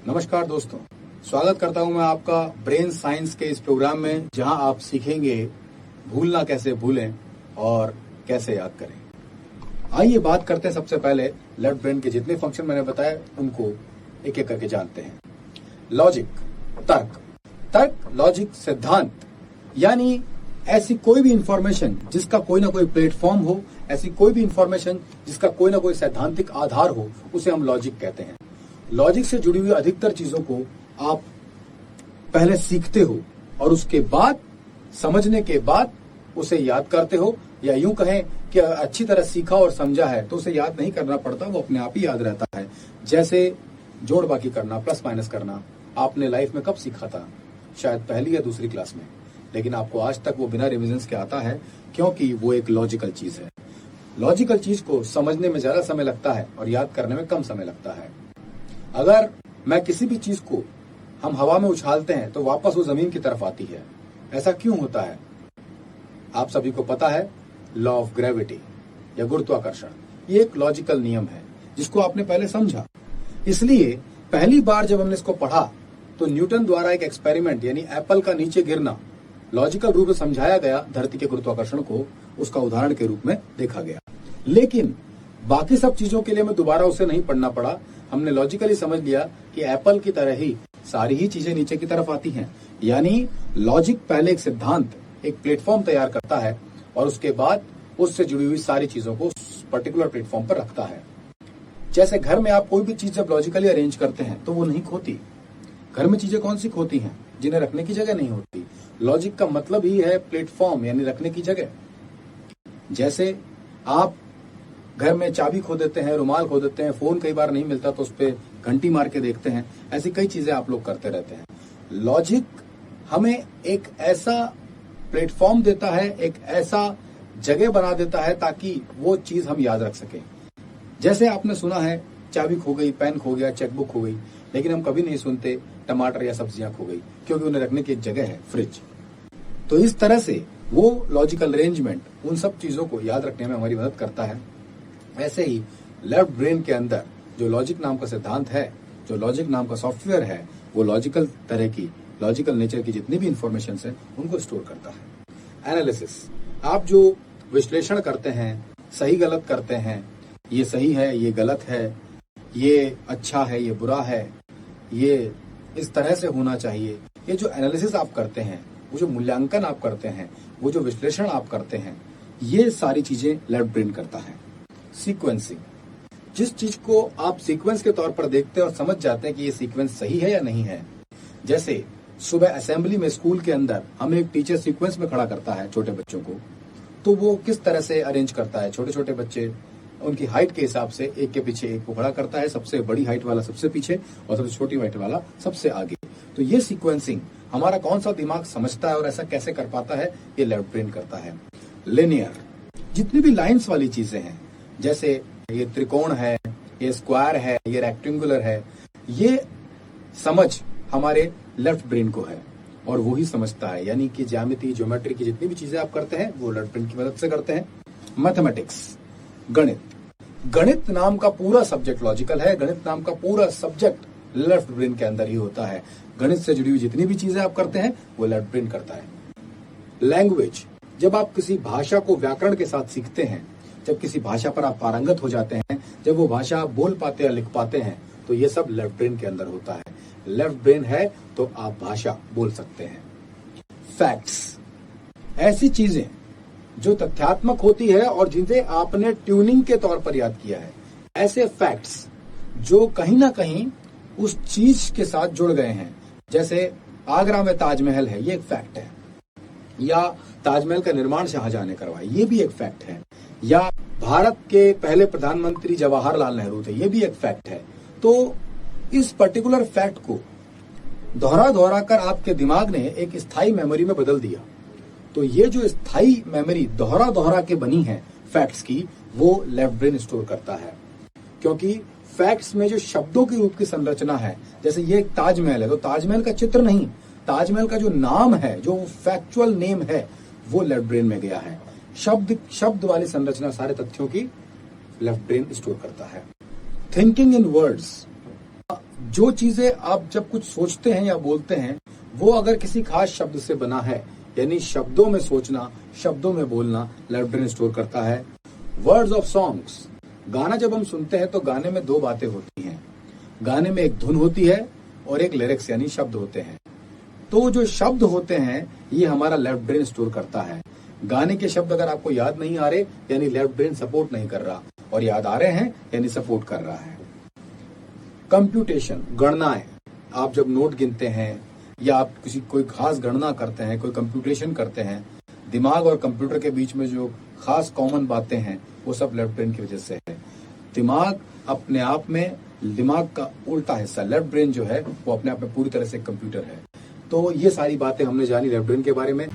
नमस्कार दोस्तों, स्वागत करता हूं मैं आपका ब्रेन साइंस के इस प्रोग्राम में, जहां आप सीखेंगे भूलना कैसे भूलें और कैसे याद करें। आइए बात करते हैं सबसे पहले लेफ्ट ब्रेन के जितने फंक्शन मैंने बताए उनको एक एक करके जानते हैं। लॉजिक, तर्क, लॉजिक सिद्धांत, यानी ऐसी कोई भी इंफॉर्मेशन जिसका कोई ना कोई प्लेटफॉर्म हो, ऐसी कोई भी इंफॉर्मेशन जिसका कोई ना कोई सैद्धांतिक आधार हो, उसे हम लॉजिक कहते हैं। लॉजिक से जुड़ी हुई अधिकतर चीजों को आप पहले सीखते हो और उसके बाद समझने के बाद उसे याद करते हो, या यूं कहें कि अच्छी तरह सीखा और समझा है तो उसे याद नहीं करना पड़ता, वो अपने आप ही याद रहता है। जैसे जोड़ बाकी करना, प्लस माइनस करना, आपने लाइफ में कब सीखा था? शायद पहली या दूसरी क्लास में, लेकिन आपको आज तक वो बिना रिविजन्स के आता है, क्योंकि वो एक लॉजिकल चीज है। लॉजिकल चीज को समझने में ज्यादा समय लगता है और याद करने में कम समय लगता है। अगर मैं किसी भी चीज को हम हवा में उछालते हैं तो वापस वो जमीन की तरफ आती है। ऐसा क्यों होता है? आप सभी को पता है, लॉ ऑफ ग्रेविटी या गुरुत्वाकर्षण, ये एक लॉजिकल नियम है जिसको आपने पहले समझा। इसलिए पहली बार जब हमने इसको पढ़ा तो न्यूटन द्वारा एक एक्सपेरिमेंट यानी एप्पल का नीचे गिरना लॉजिकल रूप से समझाया गया, धरती के गुरुत्वाकर्षण को उसका उदाहरण के रूप में देखा गया। लेकिन बाकी सब चीजों के लिए मैं दोबारा उसे नहीं पढ़ना पड़ा। हमने लॉजिकली समझ लिया कि एप्पल की तरह ही सारी ही चीजें नीचे की तरफ आती हैं। यानी लॉजिक पहले एक सिद्धांत, एक प्लेटफॉर्म तैयार करता है और उसके बाद उससे जुड़ी हुई सारी चीजों को पर्टिकुलर प्लेटफॉर्म पर रखता है। जैसे घर में आप कोई भी चीज जब लॉजिकली अरेंज करते हैं तो वो नहीं खोती। घर में चीजें कौन सी खोती हैं? जिन्हें रखने की जगह नहीं होती। लॉजिक का मतलब ही है प्लेटफॉर्म, यानी रखने की जगह। जैसे आप घर में चाबी खो देते हैं, रुमाल खो देते हैं, फोन कई बार नहीं मिलता तो उस पर घंटी मार के देखते हैं। ऐसी कई चीजें आप लोग करते रहते हैं। लॉजिक हमें एक ऐसा प्लेटफॉर्म देता है, एक ऐसा जगह बना देता है ताकि वो चीज हम याद रख सकें। जैसे आपने सुना है, चाबी खो गई, पेन खो गया, चेकबुक खो गई, लेकिन हम कभी नहीं सुनते टमाटर या सब्जियां खो गई, क्योंकि उन्हें रखने की एक जगह है, फ्रिज। तो इस तरह से वो लॉजिकल अरेंजमेंट उन सब चीजों को याद रखने में हमारी मदद करता है। ऐसे ही लेफ्ट ब्रेन के अंदर जो लॉजिक नाम का सिद्धांत है, जो लॉजिक नाम का सॉफ्टवेयर है, वो लॉजिकल तरह की, लॉजिकल नेचर की जितनी भी इंफॉर्मेशन है उनको स्टोर करता है। एनालिसिस, आप जो विश्लेषण करते हैं, सही गलत करते हैं, ये सही है, ये गलत है, ये अच्छा है, ये बुरा है, ये इस तरह से होना चाहिए, ये जो एनालिसिस आप करते हैं, वो जो मूल्यांकन आप करते हैं, वो जो विश्लेषण आप करते हैं, ये सारी चीजें लेफ्ट ब्रेन करता है। सीक्वेंसिंग, जिस चीज को आप सीक्वेंस के तौर पर देखते हैं और समझ जाते हैं कि ये सीक्वेंस सही है या नहीं है। जैसे सुबह असेंबली में, स्कूल के अंदर हमें एक टीचर सीक्वेंस में खड़ा करता है छोटे बच्चों को, तो वो किस तरह से अरेंज करता है? छोटे छोटे बच्चे उनकी हाइट के हिसाब से एक के पीछे एक को खड़ा करता है, सबसे बड़ी हाइट वाला सबसे पीछे और सबसे छोटी हाइट वाला सबसे आगे। तो ये सीक्वेंसिंग हमारा कौन सा दिमाग समझता है और ऐसा कैसे कर पाता है? ये लेफ्ट ब्रेन करता है। लिनियर, जितनी भी लाइंस वाली चीजें हैं, जैसे ये त्रिकोण है, ये स्क्वायर है, ये रेक्टेंगुलर है, ये समझ हमारे लेफ्ट ब्रेन को है और वो ही समझता है। यानी कि ज्यामिति, ज्योमेट्री की जितनी भी चीजें आप करते हैं वो लेफ्ट ब्रेन की मदद से करते हैं। मैथमेटिक्स, गणित नाम का पूरा सब्जेक्ट लॉजिकल है। गणित नाम का पूरा सब्जेक्ट लेफ्ट ब्रेन के अंदर ही होता है। गणित से जुड़ी हुई जितनी भी चीजें आप करते हैं वो लेफ्ट ब्रेन करता है। लैंग्वेज, जब आप किसी भाषा को व्याकरण के साथ सीखते हैं, जब किसी भाषा पर आप पारंगत हो जाते हैं, जब वो भाषा आप बोल पाते या लिख पाते हैं, तो ये सब लेफ्ट ब्रेन के अंदर होता है। लेफ्ट ब्रेन है तो आप भाषा बोल सकते हैं। फैक्ट्स, ऐसी चीजें जो तथ्यात्मक होती है और जिन्हें आपने ट्यूनिंग के तौर पर याद किया है। ऐसे फैक्ट्स जो कहीं ना कहीं उस चीज के साथ जुड़ गए हैं। जैसे आगरा में ताजमहल है, ये एक फैक्ट है। या ताजमहल का निर्माण शाहजहां ने करवाया, ये भी एक फैक्ट है। या भारत के पहले प्रधानमंत्री जवाहरलाल नेहरू थे, ये भी एक फैक्ट है। तो इस पर्टिकुलर फैक्ट को दोहरा दोहरा कर आपके दिमाग ने एक स्थायी मेमोरी में बदल दिया। तो ये जो स्थायी मेमोरी दोहरा दोहरा के बनी है फैक्ट्स की, वो लेफ्ट ब्रेन स्टोर करता है। क्योंकि फैक्ट्स में जो शब्दों के रूप की संरचना है, जैसे ये एक ताजमहल है तो ताजमहल का चित्र नहीं, ताजमहल का जो नाम है, जो फैक्चुअल नेम है, वो लेफ्ट ब्रेन में गया है। शब्द वाली संरचना सारे तथ्यों की लेफ्ट ब्रेन स्टोर करता है। थिंकिंग इन वर्ड्स, जो चीजें आप जब कुछ सोचते हैं या बोलते हैं वो अगर किसी खास शब्द से बना है, यानी शब्दों में सोचना, शब्दों में बोलना लेफ्ट ब्रेन स्टोर करता है। वर्ड्स ऑफ सॉन्ग्स, गाना जब हम सुनते हैं तो गाने में दो बातें होती हैं। गाने में एक धुन होती है और एक लिरिक्स यानी शब्द होते हैं। तो जो शब्द होते हैं ये हमारा लेफ्ट ब्रेन स्टोर करता है। गाने के शब्द अगर आपको याद नहीं आ रहे यानी लेफ्ट ब्रेन सपोर्ट नहीं कर रहा, और याद आ रहे हैं यानी सपोर्ट कर रहा है। कंप्यूटेशन, गणनाएं, आप जब नोट गिनते हैं या आप कोई खास गणना करते हैं, कोई कंप्यूटेशन करते हैं, दिमाग और कंप्यूटर के बीच में जो खास कॉमन बातें हैं वो सब लेफ्ट ब्रेन की वजह से है। दिमाग अपने आप में, दिमाग का उल्टा हिस्सा लेफ्ट ब्रेन जो है वो अपने आप में पूरी तरह से कंप्यूटर है। तो ये सारी बातें हमने जानी लेफ्ट ब्रेन के बारे में।